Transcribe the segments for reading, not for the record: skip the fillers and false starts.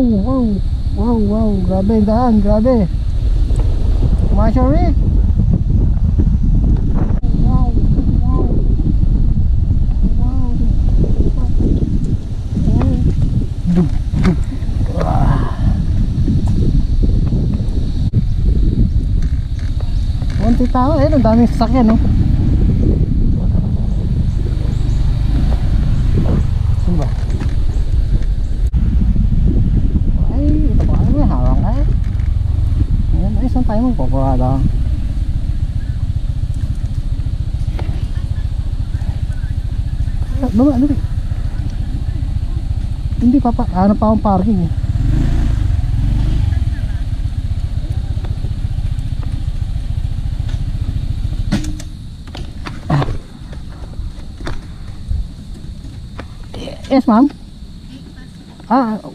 Wow, grabe yung daan, grabe. Masyarik. Wow. Onti tao, ang daming sasakyan, no? Saan ba? Ay, ito ba? May hawak ay. Ayan, ay, saan tayo magpaparada? Baba, dali. Hindi pa ano pa akong parking eh. Yes, ma'am.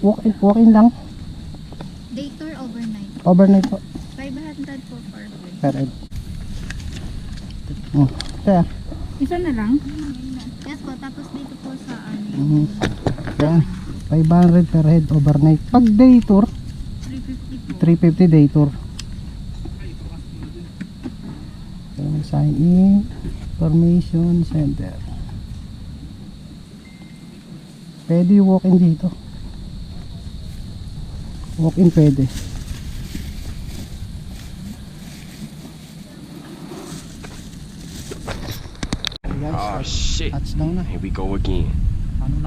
Walk-in lang. Daytour overnight. Overnight po. 500 po per head. Per head. Oh, kaya. Isa na lang? Yes po, tapos dito po sa ano. Yan. 500 per head overnight. Pag day tour, 350 po. 350 day tour. So, sign in. Information center. Pwede yung walk-in dito. Walk-in pwede. Oh shit. Touchdown na. Here we go again. Ano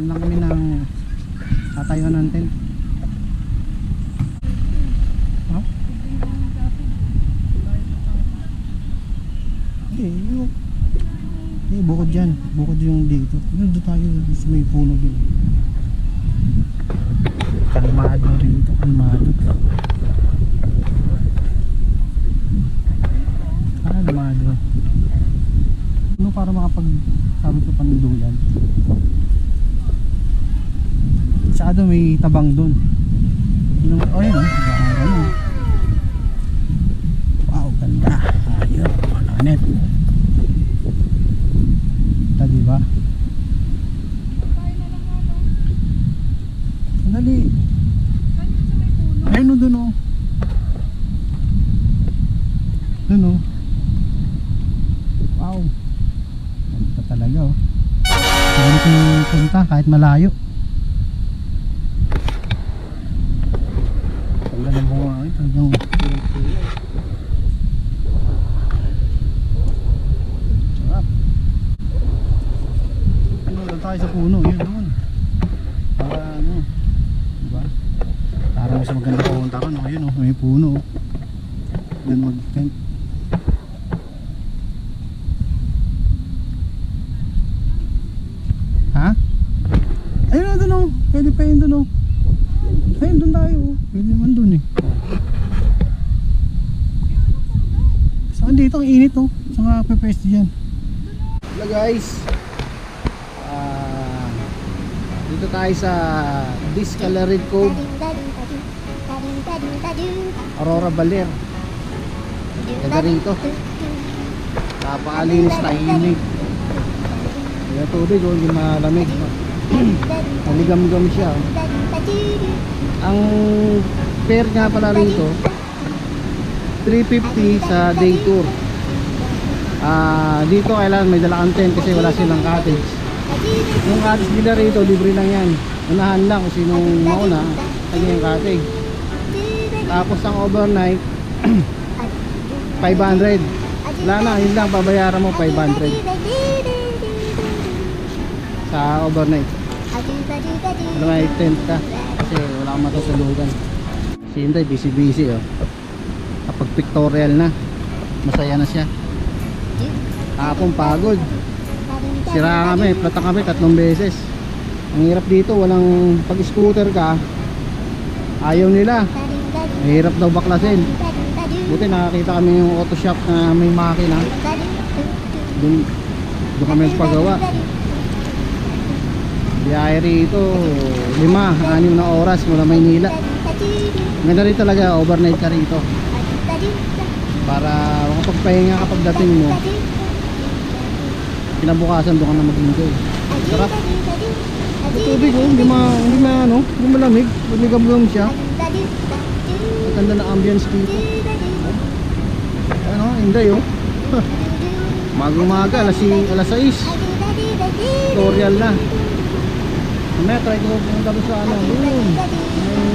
lang kami ng tatayuan ng tent. Ha? Bukod dyan. Bukod yung dito. Doon tayo sa may puno din. Kalmado rito. Kalmado. Ano para makapag-sabi ko paninduyan. Masyado may tabang doon. Oh yun oh. Wow, ganda. Ayun. Mananit. Diba? Sandali. Ayun o, dun o. Dun o. Wow. Ganda talaga o. Ganda kong punta kahit malayo. Ganda ng bunga o. Talagang tayo sa puno, yun doon. Para ano, diba? Para mas maganda pumunta ko, no? Yun o, may puno. Doon mag-tent. Ha? Ayun o, doon o. Pwede pa yun doon o. Ayun, doon tayo o. Pwede naman doon eh. Saan dito, ang init o. Saan nga pe-pweste dyan. Hello guys. Dito tayo sa dicasalarin cove, aurora baler. Ganda rito. Napakalinis, tahimik. Yung tubig o, hindi malamig. Maligam-gam siya. Ang fare nga pala rito 350 sa day tour. Dito kailangan may dala kang tent kasi wala silang cottage. Yung cottage nila rito, libre lang yan. Unahan lang kung sinong mauna, kanya yung cottage. Tapos ang overnight 500. Wala na, yun lang, babayaran mo 500 sa overnight. Wala may tent ka kasi wala kang matutulugan. Si Inday busy oh. Kapag pictorial na, masaya na siya. Kapong pagod. Sira kami, plata kami 3 beses. Ang hirap dito, walang pag-scooter ka, ayaw nila. Mahirap daw baklasin. Buti nakakita kami yung auto shop na may makina. Doon kami nagpagawa. Biyahe rito 5-6 na oras mula Maynila. Ganda rin talaga, overnight ka rito para makapagpahinga kapag dating mo. Kinabukasan doon ka na mag-enjoy. Sarap. Yung tubig oh, hindi malamig. Lumigam-gam siya. Maganda na ambience dito. Ano, Inday oh. Umaga, alas 6. Tutorial na. Mamaya try ko pumunta doon sa ano. Doon. May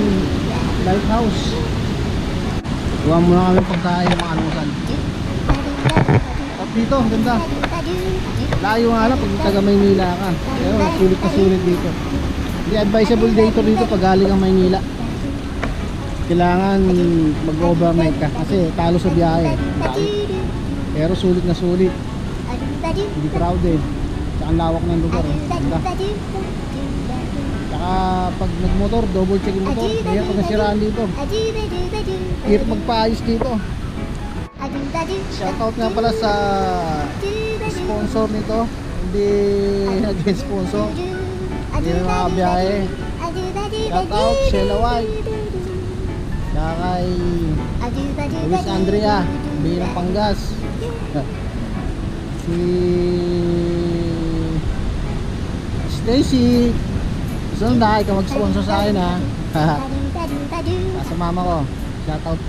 lighthouse. Gawa muna kami pagkain ng mga anusan. At dito, ganda. Layo nga lang pag taga Maynila ka. Pero sulit na sulit dito. Hindi advisable daytour dito pag galing ang Maynila. Kailangan mag-overnight ka kasi talo sa biyahe. Pero sulit na sulit. Hindi crowded. Tsaka ang lawak ng lugar. Ganda. Tsaka pag nagmotor, double check yung motor. Kaya pag nasiraan dito, hirap magpaayos dito. Shoutout nga pala sa sponsor nito. Hindi nag-sponsor. Hindi na makabiyahe. Shoutout SILA White. Tsaka kay Luis Andrea bilang Panggas. Si Stacy. Gusto na ikaw mag-sponsor sa akin ha. Sa mama ko. Shoutout.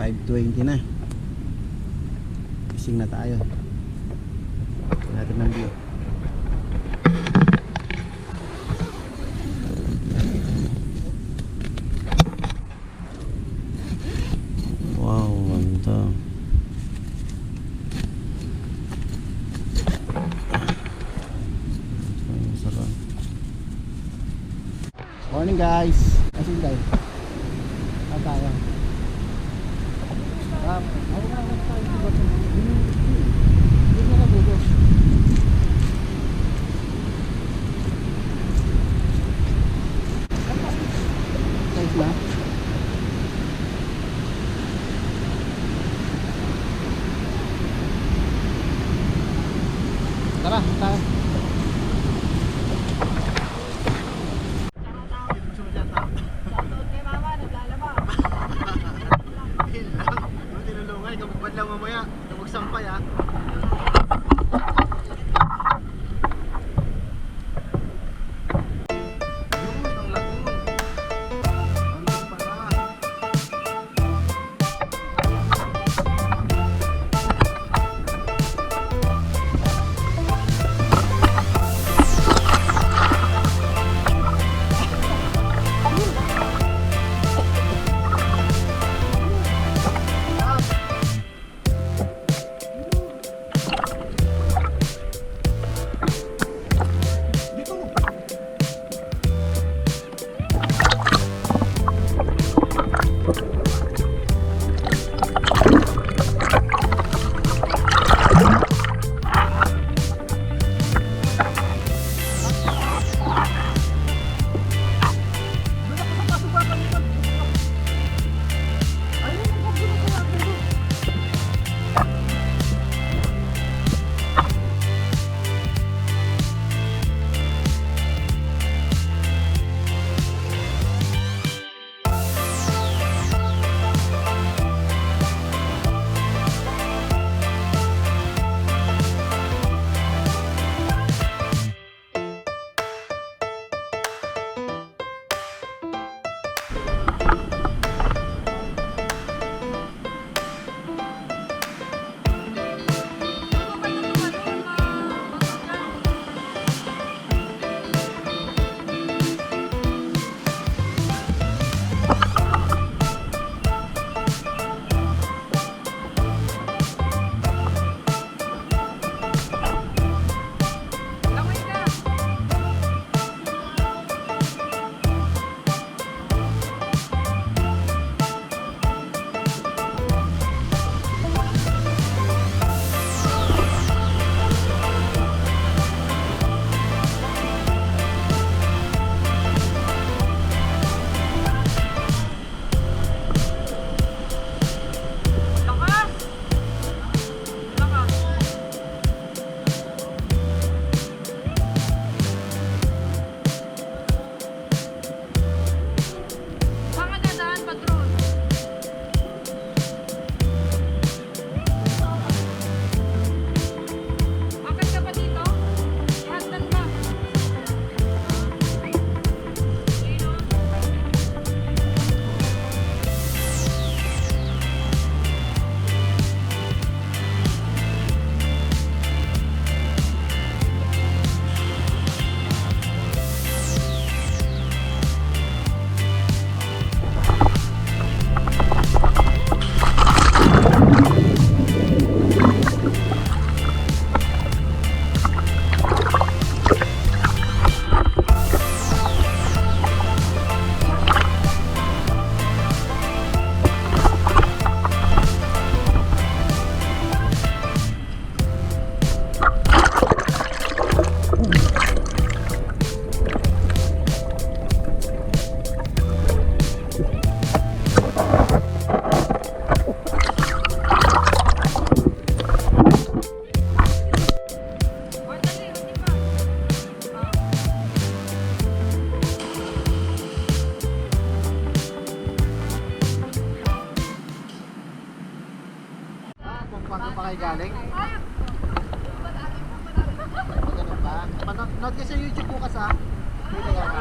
5:20 na. Gising na tayo. Natin ng view. Wow, ganda. Sarap. Morning guys. Asin tayo. Tayo. Ako na lang tayo sa bato. Hindi na nabugos. Size na. Tara, tayo. Paano pa kayo galing? Ganun ba? Manood ka sa YouTube bukas ha? Hindi na yan.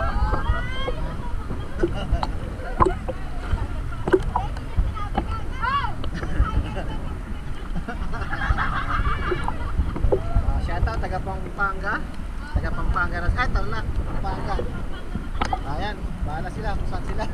sila.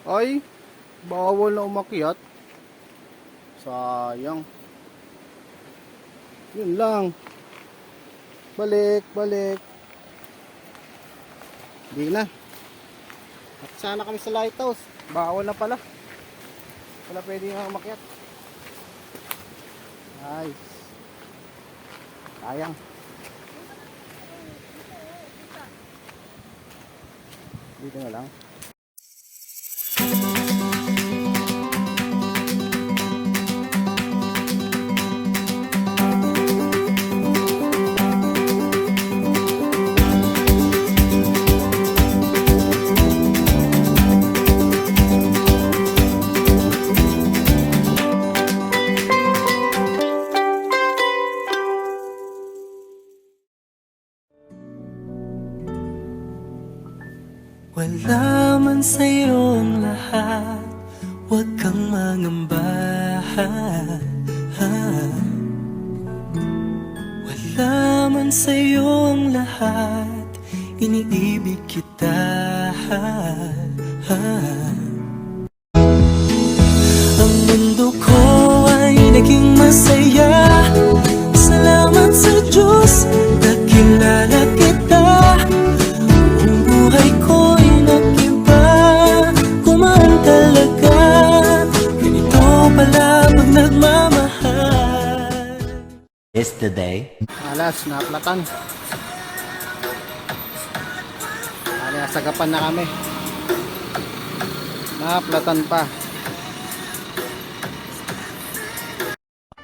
Ay, bawal na umakyat. Sayang. Yun lang. Balik, balik. Hindi na. At sana kami sa lighthouse. Bawal na pala. Wala pwede nga umakyat. Ay. Sayang. Dito na lang. Wala man sa'yo ang lahat, huwag kang mangamba. Wala man sa'yo ang lahat, iniibig kita. Ang mundo ko ay naging masaya. Salamat sa Diyos, nakilala kita. Ang buhay ko'y nag-iba, kumaan talaga. Ganito pala pag nagmamahal. Yesterday. Alas, naaplatan. Alas, sagapan na kami. Naaplatan pa.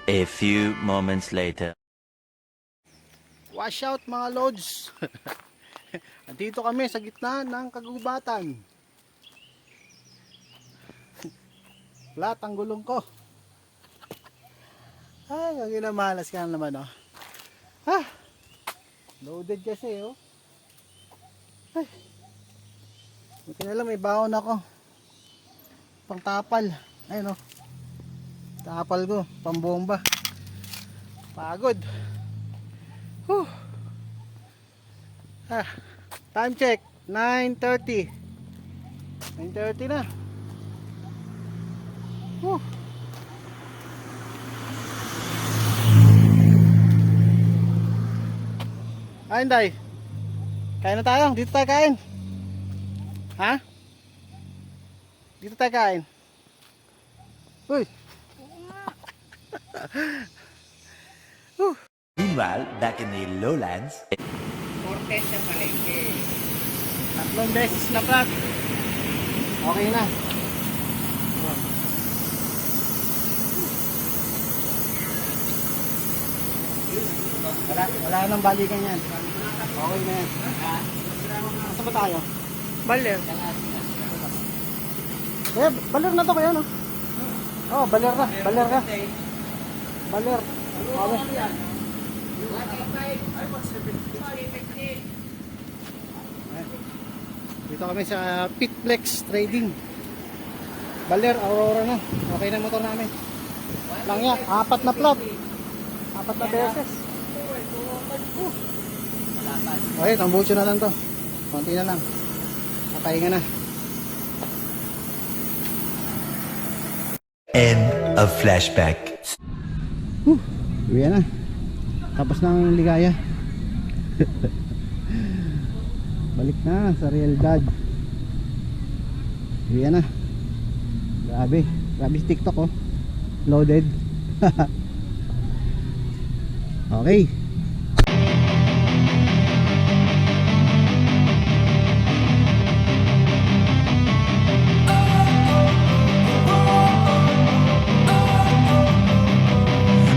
A few moments later. Wash out mga lods. Andito kami sa gitna ng kagubatan. Flat ang gulong ko. Ay, ang inamalas ka naman, oh. Ah, loaded kasi, oh. Ay, buti na lang may baon ako. Pang tapal. Ayun, oh. Tapal ko, pambomba. Pagod. Huh. Time check, 9:30. 9:30 na. Woo. Ayun, Day. Kain na tayo. Dito tayo kain. Ha? Dito tayo kain. Uy. Meanwhile, back in the lowlands. Tatlong beses na plat. Okay na. Wala nang balikan yan. Okay na yan. Saan ba tayo? Baler. Eh, baler na to kaya no? Oh, baler na. Baler ka. Baler. Okay. Dito kami sa Pitflex Trading. Baler, Aurora na. Okay na motor namin. Lang yan, 4 na plot. 4 na beses. Okay, tambucho na lang to. Konti na lang. Papahinga na. End of flashback. Uwi na. Tapos ng ligaya. Balik na sa realidad. Uwi na. Grabe. Grabe si TikTok oh. Loaded. Okay.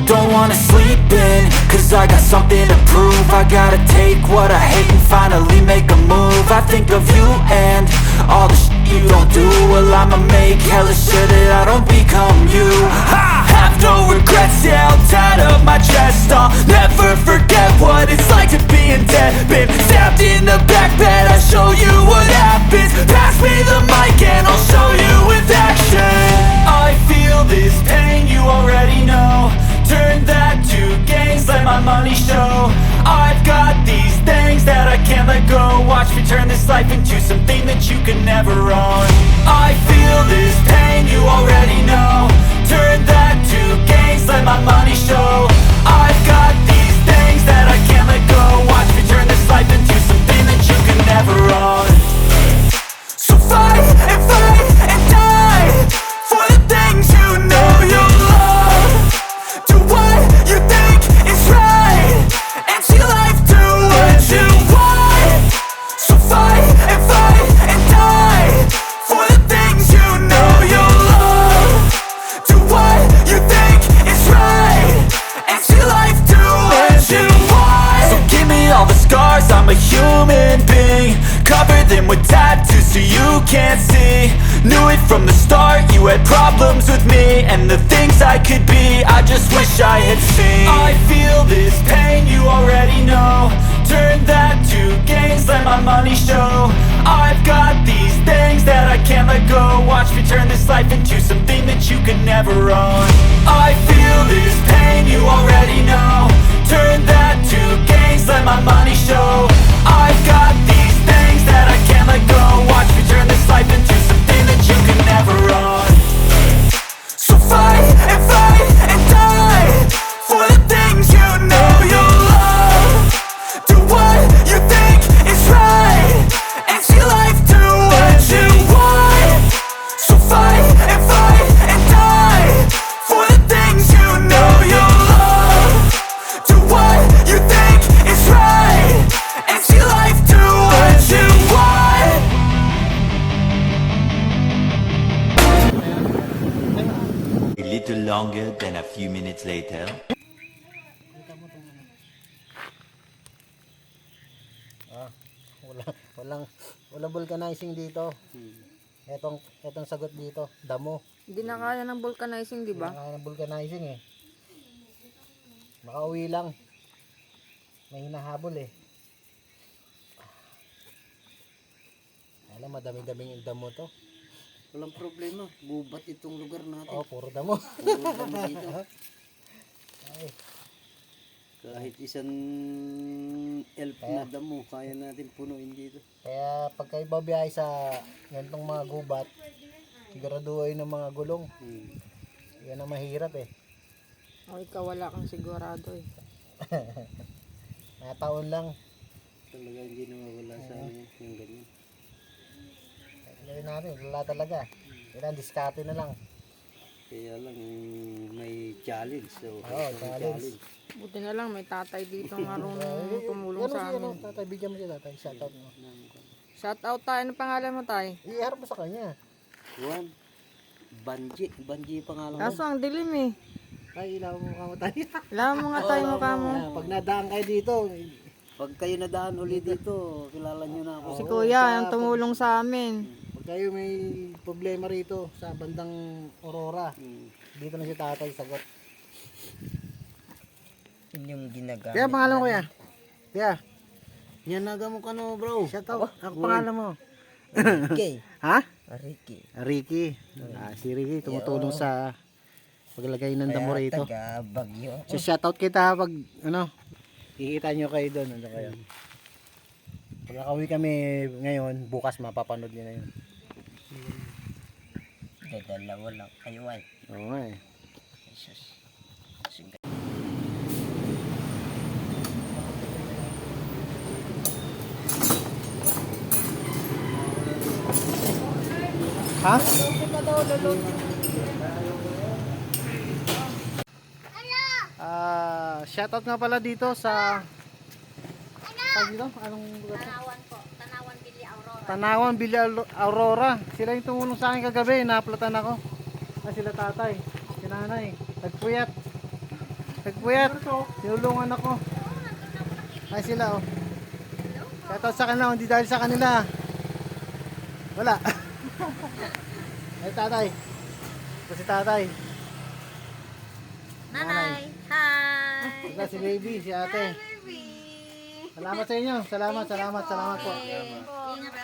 Don't wanna sleep in, cause I got something to prove. I gotta take what I hate and finally make a move. I think of you and all the shit you don't do. Well, I'ma make hella sure that I don't become you. I have no regrets, yeah, I'll tie up my chest. I'll never forget what it's like to be in debt. Been stabbed in the back bed, I'll show you what happens. Pass me the mic and I'll show you with action. I feel this pain, you already know. Turn that to gains, let my money show. I've got these things that I can't let go. Watch me turn this life into something that you can never own. I feel this pain, you already know. Turn that to gains, let my money show. I've got these things that I can't let go. Watch me turn this life into something that you can never own. So fight and die for the things you know you love. Do what you think is right, and see life do what you want. So fight and die for the things you know you love. Do what you think is right, and see life do what you want. So give me all the scars, I'm a human being. Cover them with tattoos so you can't see. Knew it from the start, you had problems with me and the things I could be, I just wish I had seen. I feel this pain, you already know. Turn that to gains, let my money show. I've got these things that I can't let go. Watch me turn this life into something that you can never own. I feel this pain, you already know. Turn that to gains, let my money show. I've got these things that I can't let go. Watch me turn this life into something that you can never own. So fight and die for the things you know you love. Do what you think is right, and see life do what you want. So fight and die for the things you know you love. Do what you think is right, and see life do what you want. A little longer than a few minutes later. Walang vulcanizing dito. Etong sagot dito, damo. Hindi na kaya ng vulcanizing, di ba? Kaya ng vulcanizing eh. Makauwi lang. May hinahabol eh. Alam, madami-daming damo to. Walang problema, gubat itong lugar natin. Oh, puro damo. Puro damo dito. Ay, Kahit isang elf na damo, kaya natin punuin dito. Kaya pagka ibabiyahe sa ganitong mga gubat, siguraduhin ng mga gulong. Yan ang mahirap eh. O ikaw wala kang sigurado eh. Nataon lang. Talaga hindi nawawala sa amin yung ganyan. Gawin natin, wala talaga. Kailangan diskarte na lang. Kaya lang may challenge. So, Oo, challenge. Buti na lang may tatay dito marunong tumulong sa amin. Tatay, bigyan mo siya tatay. Shoutout mo. Shout out tayo. Ano pangalan mo tayo? Iharap mo sa kanya. Juan, Banji. Banji pangalan ko. Kaso ang dilim eh. Ay, ilaw mo mukha mo tayo. Alam mo nga tayo mukha mo. Pag nadaan kayo dito, Pag kayo nadaan ulit dito, kilala nyo na ako. Si Kuya ang tumulong sa amin. pag kayo may problema rito sa bandang Aurora, dito na si tatay sagot. Yung ginagamit. Kaya pangalan mo kuya? Kaya, Yan naga mo ka no, bro. shoutout. Ako pangalan mo? Ricky. Ha? Ricky. Ricky. Si Ricky tumutulong sa paglagay ng damo rito. Taga Bagyo. So shoutout kita pag ano, kikita nyo kayo doon. Ano kayo? Pag nakauwi kami ngayon, bukas mapapanood nyo na yun. Dalawa lang kayo ay. Oo nga eh. Jesus. Ha? Shoutout nga pala dito sa dito? Anong lugar? Tanawan po. Tanawan Bili Aurora. Tanawan, Aurora. Sila yung tumulong sa akin kagabi. Naaplatan ako. Sila tatay. Si nanay. Nagpuyat. Tinulungan ako. Ay sila oh. Shoutout sa kanila. Hindi dahil sa kanila. Wala. Ay tatay. Ito si tatay. Nanay. Hi. Ito si baby, si ate. Salamat sa inyo. Salamat po. Ingat